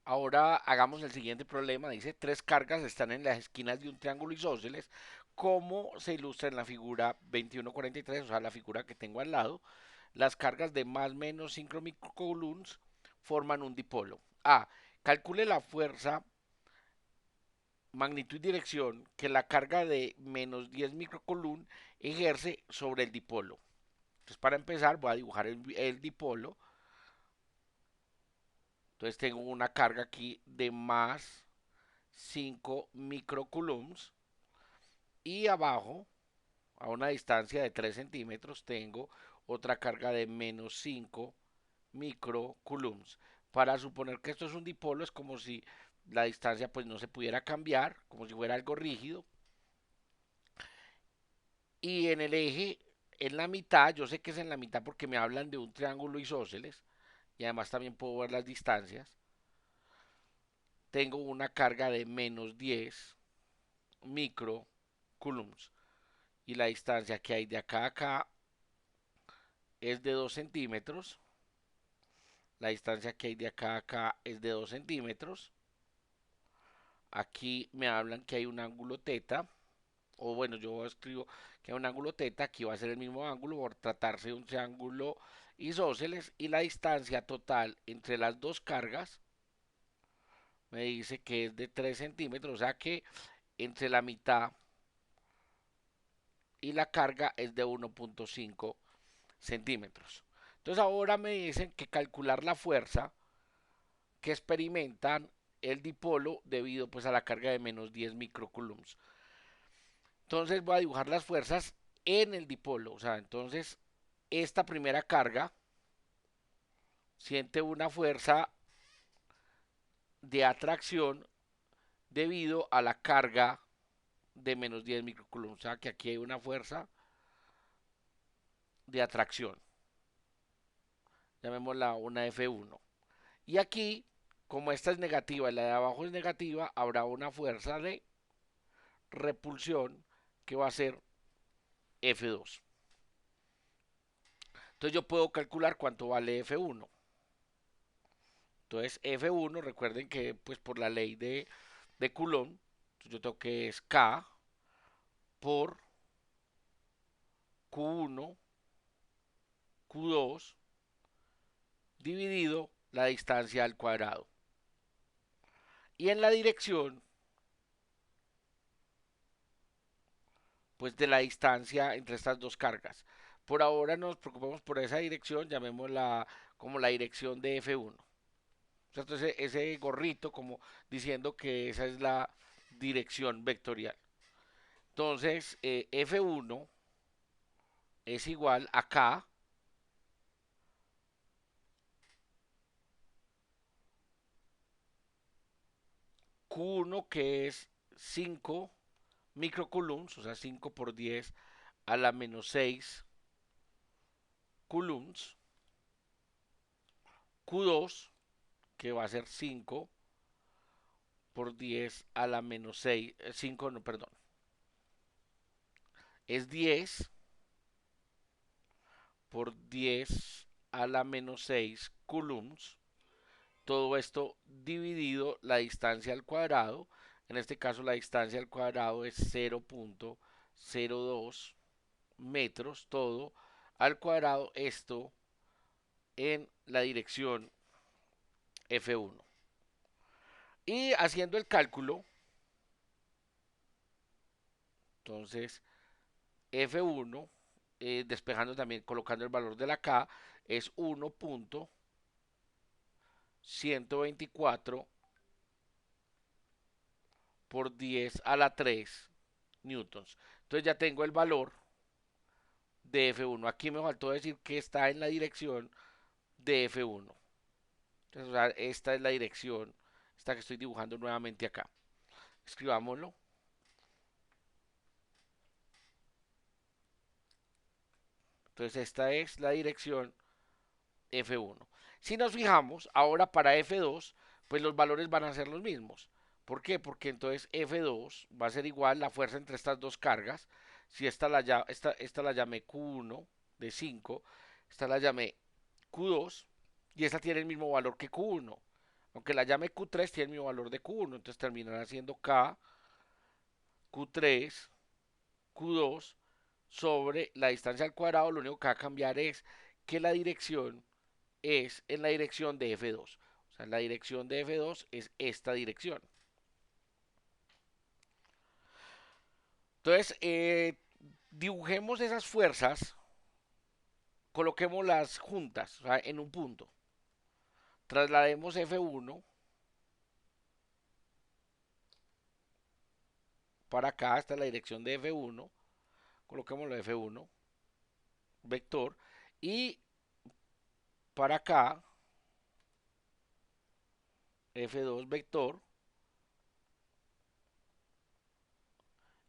Ahora hagamos el siguiente problema. Dice, tres cargas están en las esquinas de un triángulo isósceles, como se ilustra en la figura 2143, o sea, la figura que tengo al lado. Las cargas de más o menos 5 microcoulombs forman un dipolo. A. Calcule la fuerza, magnitud y dirección que la carga de menos 10 microcoulomb ejerce sobre el dipolo. Entonces, para empezar, voy a dibujar el dipolo. Entonces, tengo una carga aquí de más 5 microcoulombs y abajo, a una distancia de 3 centímetros, tengo otra carga de menos 5 microcoulombs. Para suponer que esto es un dipolo, es como si la distancia pues no se pudiera cambiar, como si fuera algo rígido. Y en el eje, en la mitad, yo sé que es en la mitad porque me hablan de un triángulo isósceles y además también puedo ver las distancias. Tengo una carga de menos 10 microcoulombs y la distancia que hay de acá a acá es de 2 centímetros. La distancia que hay de acá a acá es de 2 centímetros. Aquí me hablan que hay un ángulo teta, o bueno, yo escribo que hay un ángulo teta, aquí va a ser el mismo ángulo por tratarse de un triángulo isósceles y la distancia total entre las dos cargas me dice que es de 3 centímetros, o sea que entre la mitad y la carga es de 1.5 centímetros. Entonces ahora me dicen que calcular la fuerza que experimentan el dipolo debido pues a la carga de menos 10 microcoulombs. Entonces voy a dibujar las fuerzas en el dipolo, o sea, entonces esta primera carga siente una fuerza de atracción debido a la carga de menos 10 microcoulombs, o sea que aquí hay una fuerza de atracción, llamémosla una F1. Y aquí, como esta es negativa y la de abajo es negativa, habrá una fuerza de repulsión que va a ser F2. Entonces yo puedo calcular cuánto vale F1. Entonces F1, recuerden que pues por la ley de Coulomb, yo tengo que es K por Q1, Q2 dividido la distancia al cuadrado. Y en la dirección, pues de la distancia entre estas dos cargas. Por ahora nos preocupamos por esa dirección, llamémosla como la dirección de F1. Entonces ese gorrito como diciendo que esa es la dirección vectorial. Entonces F1 es igual a K Q1 que es 5 microcoulombs, o sea 5 por 10 a la menos 6 coulombs, Q2 que va a ser 5 por 10 a la menos 6, 5 no, perdón, es 10 por 10 a la menos 6 coulombs. Todo esto dividido la distancia al cuadrado. En este caso la distancia al cuadrado es 0.02 metros, todo al cuadrado, esto en la dirección F1. Y haciendo el cálculo, entonces F1, despejando también, colocando el valor de la K, es 1.124 por 10 a la 3 newtons. Entonces ya tengo el valor de F1. Aquí me faltó decir que está en la dirección de F1. Entonces, o sea, esta es la dirección, esta que estoy dibujando nuevamente acá. Escribámoslo. Entonces esta es la dirección F1. Si nos fijamos, ahora para F2, pues los valores van a ser los mismos. ¿Por qué? Porque entonces F2 va a ser igual la fuerza entre estas dos cargas. Si esta la llamé Q1 de 5, esta la llamé Q2 y esta tiene el mismo valor que Q1. Aunque la llame Q3 tiene el mismo valor de Q1, entonces terminará siendo K, Q3, Q2 sobre la distancia al cuadrado. Lo único que va a cambiar es que la dirección es en la dirección de F2. O sea, la dirección de F2 es esta dirección. Entonces, dibujemos esas fuerzas, coloquémoslas juntas, o sea, en un punto. Traslademos F1 para acá, esta es la dirección de F1. Coloquémoslo F1, vector. Y para acá, F2, vector.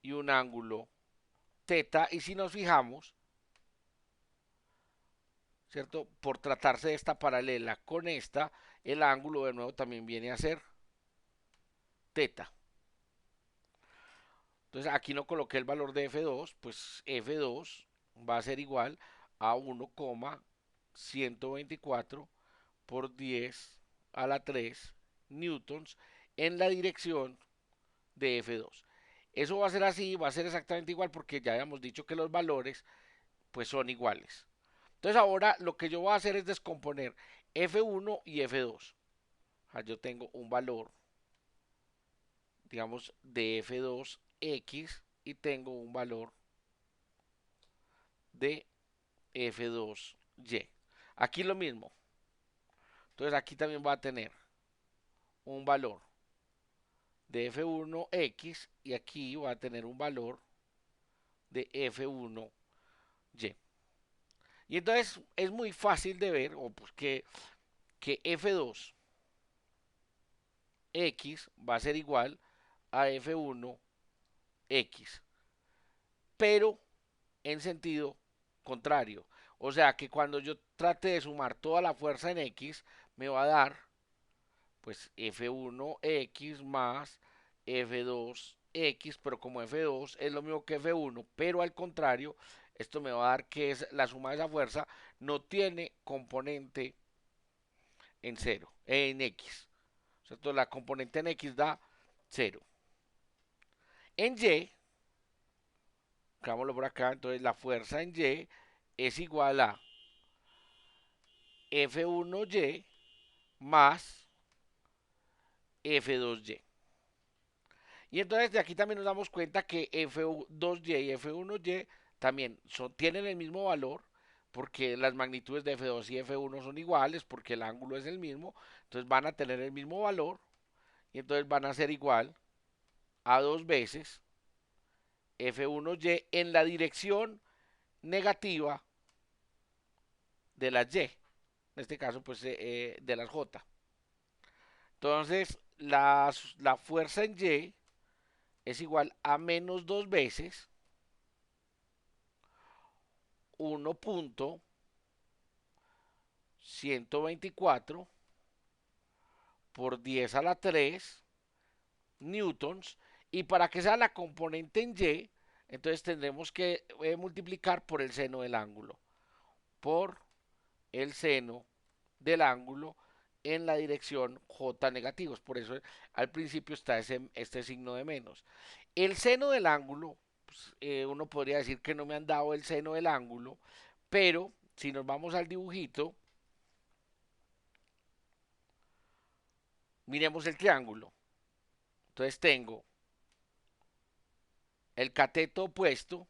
Y un ángulo teta. Y si nos fijamos, ¿cierto? Por tratarse de esta paralela con esta, el ángulo de nuevo también viene a ser teta. Entonces aquí no coloqué el valor de F2, pues F2 va a ser igual a 1,124 por 10 a la 3 newtons en la dirección de F2. Eso va a ser así, va a ser exactamente igual porque ya habíamos dicho que los valores pues son iguales. Entonces ahora lo que yo voy a hacer es descomponer F1 y F2. O sea, yo tengo un valor, digamos, de F2X y tengo un valor de F2Y. Aquí lo mismo. Entonces aquí también va a tener un valor de F1X y aquí va a tener un valor de F1Y. Y entonces es muy fácil de ver o pues que F2X va a ser igual a F1X, pero en sentido contrario. O sea que cuando yo trate de sumar toda la fuerza en X, me va a dar pues F1X más F2X, pero como F2 es lo mismo que F1, pero al contrario, esto me va a dar que es la suma de esa fuerza no tiene componente en cero, en X. ¿Cierto? La componente en X da 0. En Y, hagámoslo por acá, entonces la fuerza en Y es igual a F1Y más F2Y. Y entonces de aquí también nos damos cuenta que F2Y y F1Y también tienen el mismo valor porque las magnitudes de F2 y F1 son iguales porque el ángulo es el mismo. Entonces van a tener el mismo valor y entonces van a ser igual a dos veces F1Y en la dirección negativa de las Y. En este caso pues de las J. Entonces la fuerza en Y es igual a menos dos veces 1,124 por 10 a la 3 newtons. Y para que sea la componente en Y, entonces tendremos que multiplicar por el seno del ángulo. Por el seno del ángulo en la dirección J negativos. Por eso al principio está este signo de menos. El seno del ángulo, pues, uno podría decir que no me han dado el seno del ángulo, pero si nos vamos al dibujito, miremos el triángulo. Entonces tengo el cateto opuesto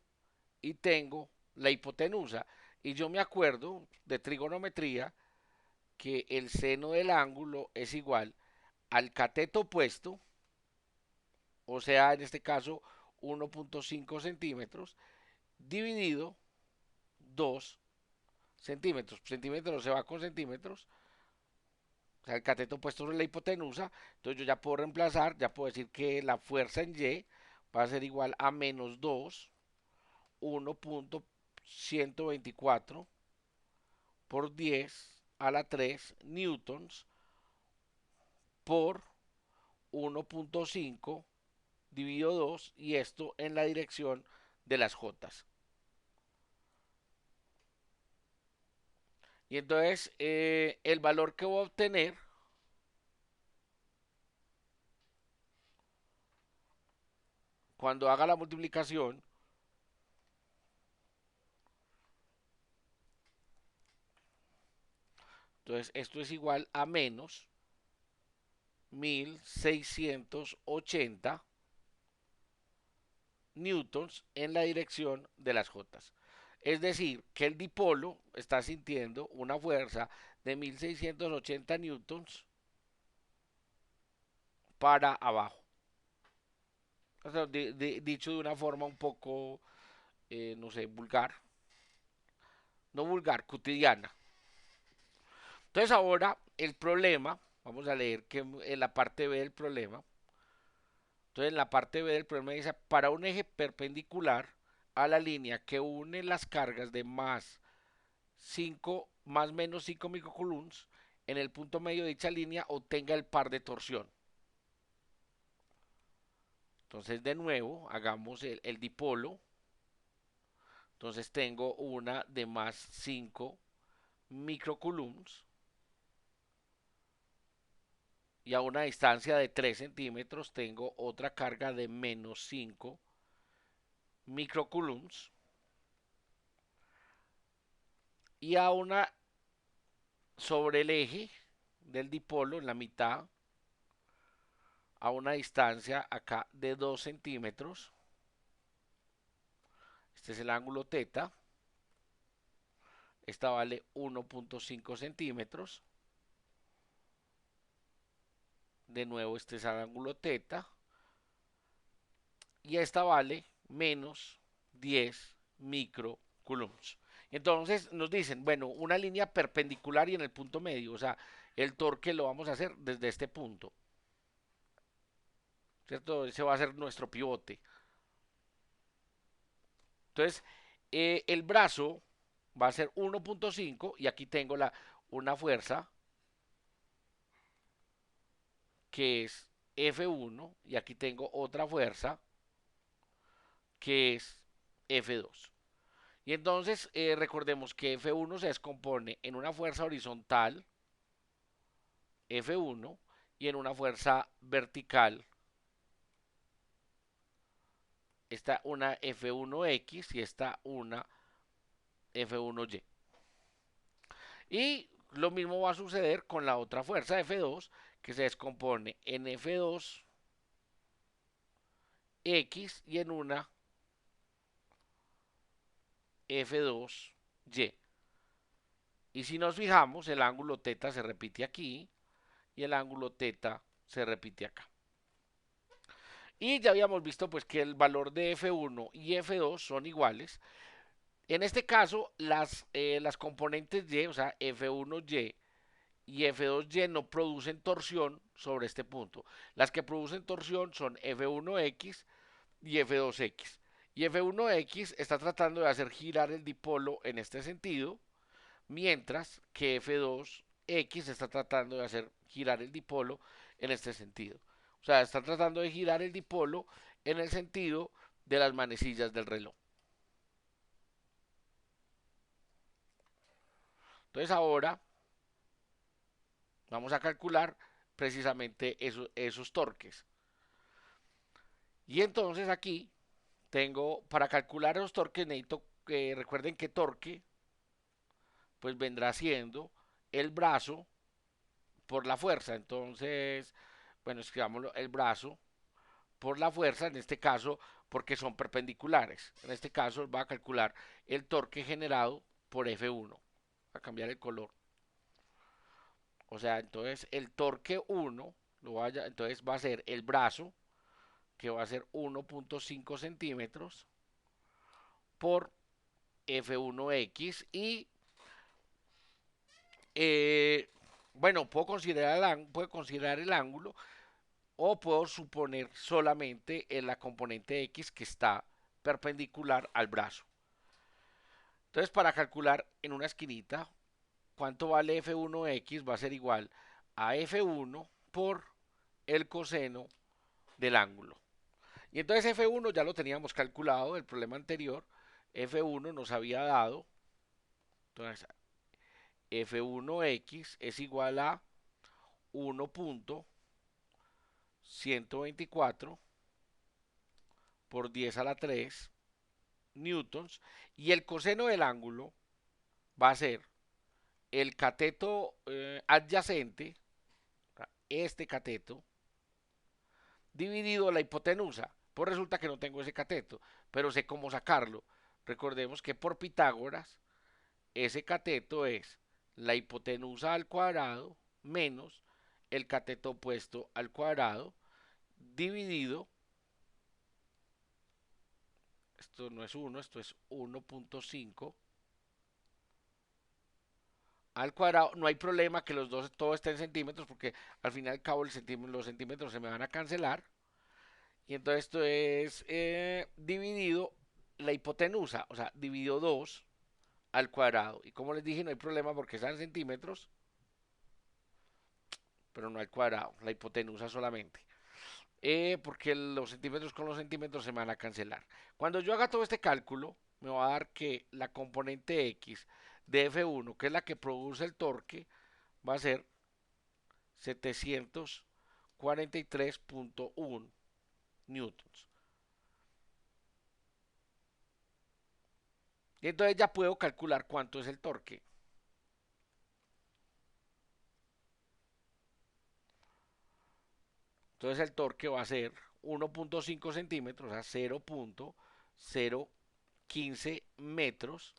y tengo la hipotenusa. Y yo me acuerdo de trigonometría que el seno del ángulo es igual al cateto opuesto, o sea, en este caso 1,5 centímetros, dividido 2 centímetros. Centímetros se va con centímetros. O sea, el cateto opuesto sobre la hipotenusa. Entonces yo ya puedo reemplazar, ya puedo decir que la fuerza en Y va a ser igual a menos 2, 1,124 por 10 a la 3 newtons por 1,5 dividido 2 y esto en la dirección de las J. Y entonces el valor que voy a obtener cuando haga la multiplicación, entonces esto es igual a menos 1680 newtons en la dirección de las J. Es decir, que el dipolo está sintiendo una fuerza de 1680 newtons para abajo. O sea, dicho de una forma un poco, no sé, vulgar. No vulgar, cotidiana. Entonces ahora el problema, vamos a leer que en la parte B del problema, entonces en la parte B del problema dice, para un eje perpendicular a la línea que une las cargas de más 5 más menos 5 microcoulombs, en el punto medio de dicha línea obtenga el par de torsión. Entonces de nuevo hagamos el dipolo. Entonces tengo una de más 5 microcoulombs y a una distancia de 3 centímetros tengo otra carga de menos 5 microcoulombs y a una sobre el eje del dipolo en la mitad a una distancia acá de 2 centímetros. Este es el ángulo teta. Esta vale 1.5 centímetros. De nuevo este es el ángulo teta. Y esta vale menos 10 microcoulombs. Entonces nos dicen, bueno, una línea perpendicular y en el punto medio, o sea, el torque lo vamos a hacer desde este punto, ¿cierto? Ese va a ser nuestro pivote. Entonces, el brazo va a ser 1.5 y aquí tengo una fuerza que es F1 y aquí tengo otra fuerza que es F2. Y entonces recordemos que F1 se descompone en una fuerza horizontal F1 y en una fuerza vertical está una F1X y está una F1Y. Y lo mismo va a suceder con la otra fuerza F2 que se descompone en F2X y en una F2Y. Y si nos fijamos, el ángulo teta se repite aquí y el ángulo teta se repite acá. Y ya habíamos visto pues que el valor de F1 y F2 son iguales. En este caso, las componentes Y, o sea, F1Y y F2Y no producen torsión sobre este punto. Las que producen torsión son F1X y F2X. Y F1X está tratando de hacer girar el dipolo en este sentido, mientras que F2X está tratando de hacer girar el dipolo en este sentido. O sea, está tratando de girar el dipolo en el sentido de las manecillas del reloj. Entonces ahora vamos a calcular precisamente esos torques. Y entonces aquí tengo, para calcular esos torques, necesito que recuerden que torque, pues vendrá siendo el brazo por la fuerza. Entonces, bueno, escribámoslo, el brazo por la fuerza, en este caso, porque son perpendiculares. En este caso va a calcular el torque generado por F1. A cambiar el color. O sea, entonces el torque 1, entonces va a ser el brazo, que va a ser 1.5 centímetros por F1X y eh, bueno, puedo considerar el ángulo o puedo suponer solamente en la componente X que está perpendicular al brazo. Entonces, para calcular en una esquinita cuánto vale F1X va a ser igual a F1 por el coseno del ángulo. Y entonces F1 ya lo teníamos calculado del problema anterior. F1 nos había dado, entonces F1X es igual a 1.124 por 10 a la 3 newtons. Y el coseno del ángulo va a ser el cateto adyacente, este cateto, dividido la hipotenusa. Pues resulta que no tengo ese cateto, pero sé cómo sacarlo. Recordemos que por Pitágoras, ese cateto es la hipotenusa al cuadrado menos el cateto opuesto al cuadrado dividido, esto no es 1, esto es 1.5 al cuadrado. No hay problema que los dos todo esté en centímetros porque al fin y al cabo los centímetros se me van a cancelar. Y entonces esto es dividido la hipotenusa, o sea, dividido 2 al cuadrado. Y como les dije, no hay problema porque están en centímetros, pero no al cuadrado, la hipotenusa solamente. Porque los centímetros con los centímetros se me van a cancelar. Cuando yo haga todo este cálculo, me va a dar que la componente X de F1, que es la que produce el torque, va a ser 743.1 newtons. Y entonces ya puedo calcular cuánto es el torque. Entonces el torque va a ser 1.5 centímetros, o sea, 0.015 metros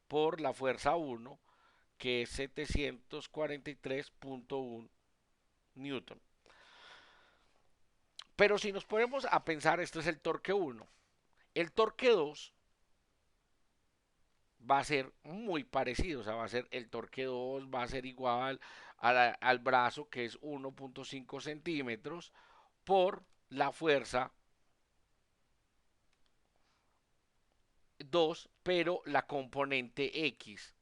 por la fuerza 1, que es 743.1 newton. Pero si nos ponemos a pensar, esto es el torque 1. El torque 2 va a ser muy parecido, o sea, va a ser el torque 2, va a ser igual al brazo, que es 1.5 centímetros, por la fuerza 2, pero la componente X,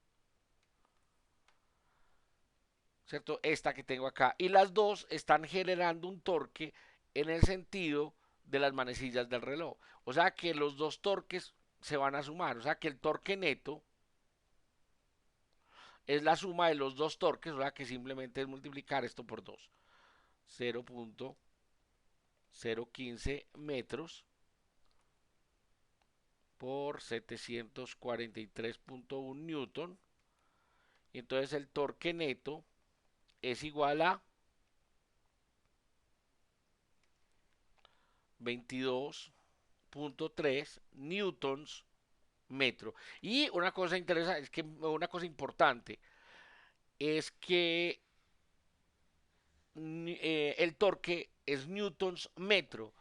¿cierto? Esta que tengo acá. Y las dos están generando un torque en el sentido de las manecillas del reloj. O sea que los dos torques se van a sumar. O sea que el torque neto es la suma de los dos torques. O sea que simplemente es multiplicar esto por 2. 0.015 metros por 743.1 newton. Y entonces el torque neto es igual a 22.3 newtons metro. Y una cosa interesante, es que una cosa importante es que el torque es newtons metro.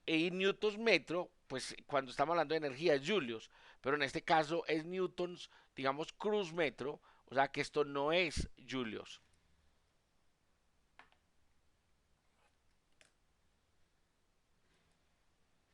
Y newtons metro, pues cuando estamos hablando de energía es julios, pero en este caso es newtons, digamos, cruz metro, o sea que esto no es julios.